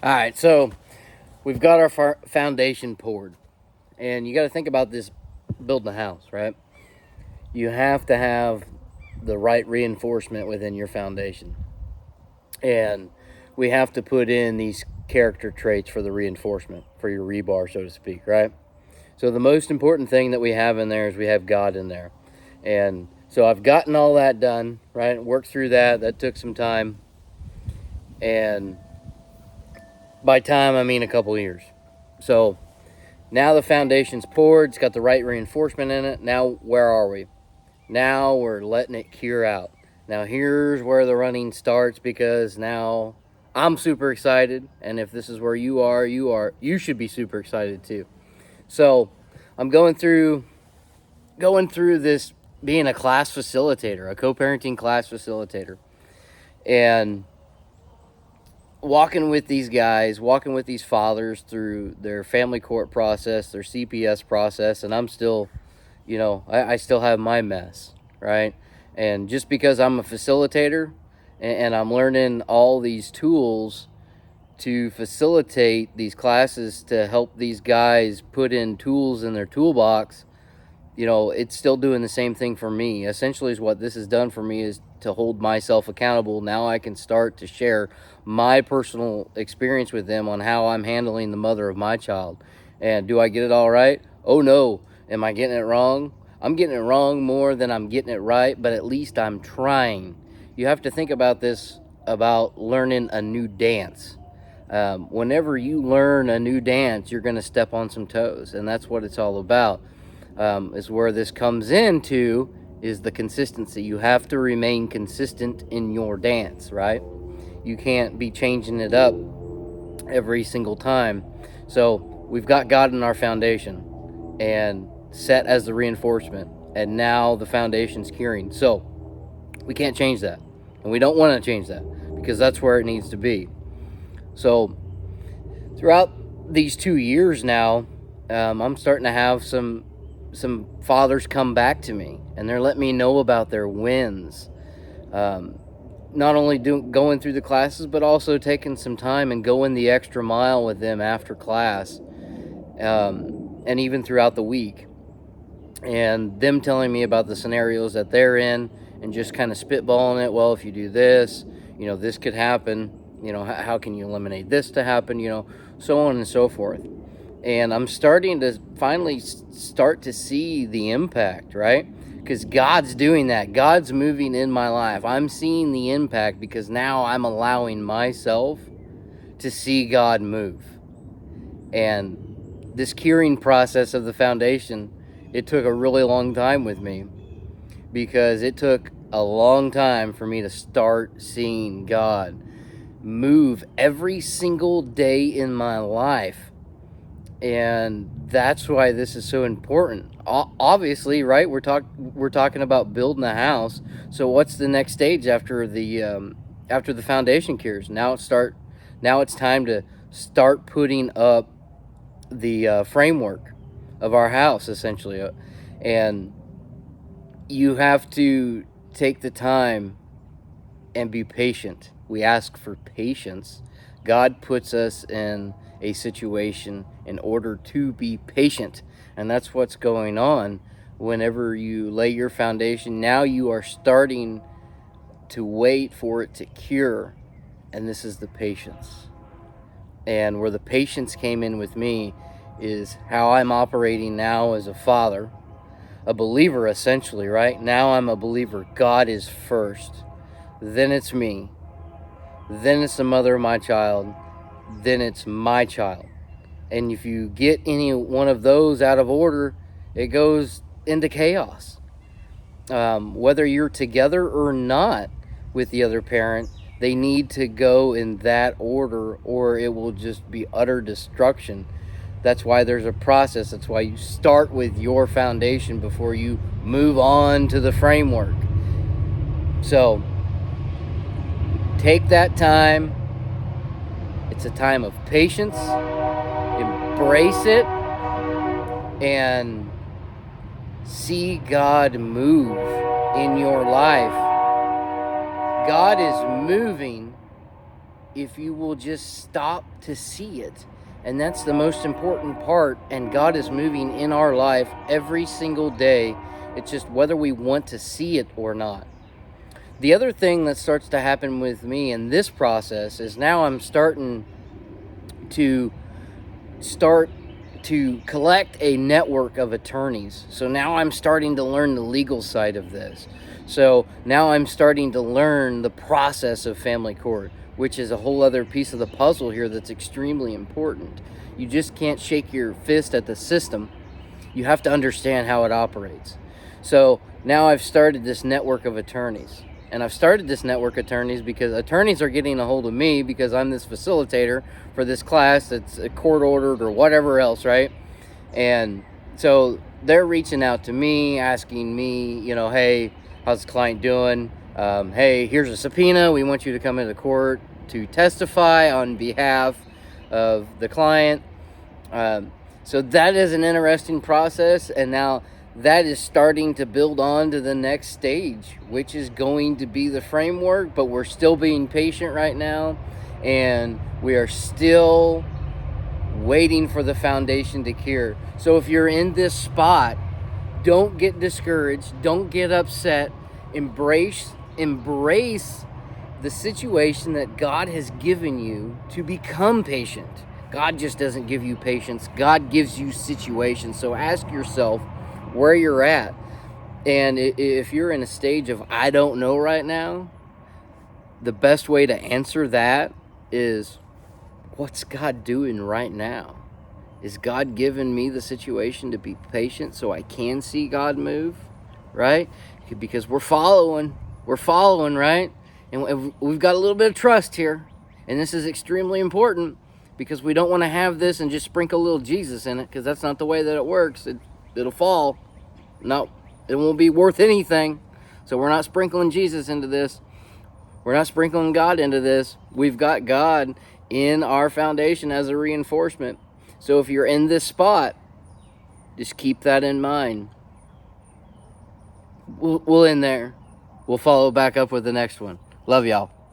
All right, so we've got our foundation poured, and you got to think about this building a house, right? You have to have the right reinforcement within your foundation, and we have to put in these character traits for the reinforcement for your rebar, so to speak, right? So the most important thing that we have in there is we have God in there, and so I've gotten all that done, right? Worked through that. That took some time, and by time I mean a couple years. So now the foundation's poured, it's got the right reinforcement in it. Now, where are we? Now we're letting it cure out. Now, here's where the running starts, because now I'm super excited. And if this is where you should be super excited too. So I'm going through this, being a class facilitator, a co-parenting class facilitator. And walking with these guys, walking with these fathers through their family court process, their CPS process, and I'm still, I still have my mess, right? And just because I'm a facilitator and I'm learning all these tools to facilitate these classes to help these guys put in tools in their toolbox, it's still doing the same thing for me. Essentially, is what this has done for me is to hold myself accountable. Now I can start to share my personal experience with them on how I'm handling the mother of my child. And do I get it all right? Oh no. Am I getting it wrong? I'm getting it wrong more than I'm getting it right, but at least I'm trying. You have to think about this, about learning a new dance. Whenever you learn a new dance, you're going to step on some toes, and that's what it's all about. Is where this comes into is the consistency. You have to remain consistent in your dance, right? You can't be changing it up every single time. So we've got God in our foundation and set as the reinforcement, and now the foundation's curing. So we can't change that, and we don't want to change that, because that's where it needs to be. So throughout these 2 years now, I'm starting to have some fathers come back to me, and they're letting me know about their wins. Not only going through the classes, but also taking some time and going the extra mile with them after class, and even throughout the week. And them telling me about the scenarios that they're in, and just kind of spitballing it. Well, if you do this, this could happen. How can you eliminate this to happen? So on and so forth. And I'm starting to finally start to see the impact, right? Because God's doing that. God's moving in my life. I'm seeing the impact because now I'm allowing myself to see God move. And this curing process of the foundation, it took a really long time with me, because it took a long time for me to start seeing God move every single day in my life. And that's why this is so important. Obviously, right? We're talking about building a house. So what's the next stage after the foundation cures? Now it's time to start putting up the framework of our house, essentially. And you have to take the time and be patient. We ask for patience. God puts us in a situation in order to be patient, and that's what's going on. Whenever you lay your foundation, now you are starting to wait for it to cure, and this is the patience. And where the patience came in with me is how I'm operating now as a father, a believer, essentially, right? Now I'm a believer. God is first, then it's me, then it's the mother of my child, then it's my child. And if you get any one of those out of order, it goes into chaos. Whether you're together or not with the other parent, they need to go in that order, or it will just be utter destruction. That's why there's a process. That's why you start with your foundation before you move on to the framework. So take that time. It's a time of patience. Embrace it and see God move in your life. God is moving if you will just stop to see it. And that's the most important part. And God is moving in our life every single day. It's just whether we want to see it or not. The other thing that starts to happen with me in this process is now I'm starting to collect a network of attorneys. So now I'm starting to learn the legal side of this. So now I'm starting to learn the process of family court, which is a whole other piece of the puzzle here that's extremely important. You just can't shake your fist at the system. You have to understand how it operates. So now I've started this network of attorneys. And I've started this network of attorneys because attorneys are getting a hold of me because I'm this facilitator for this class that's court ordered or whatever else, right? And so they're reaching out to me, asking me, hey, how's the client doing? Hey, here's a subpoena. We want you to come into court to testify on behalf of the client. So that is an interesting process. And now that is starting to build on to the next stage, which is going to be the framework, but we're still being patient right now, and we are still waiting for the foundation to cure. So if you're in this spot, don't get discouraged, don't get upset, embrace the situation that God has given you to become patient. God just doesn't give you patience, God gives you situations. So ask yourself where you're at. And if you're in a stage of I don't know right now, the best way to answer that is, what's God doing right now? Is God giving me the situation to be patient so I can see God move? Right? Because we're following, right? And we've got a little bit of trust here. And this is extremely important because we don't want to have this and just sprinkle a little Jesus in it, because that's not the way that it works. It'll fall. No, it won't be worth anything. So we're not sprinkling Jesus into this. We're not sprinkling God into this. We've got God in our foundation as a reinforcement. So if you're in this spot, just keep that in mind. We'll end there. We'll follow back up with the next one. Love y'all.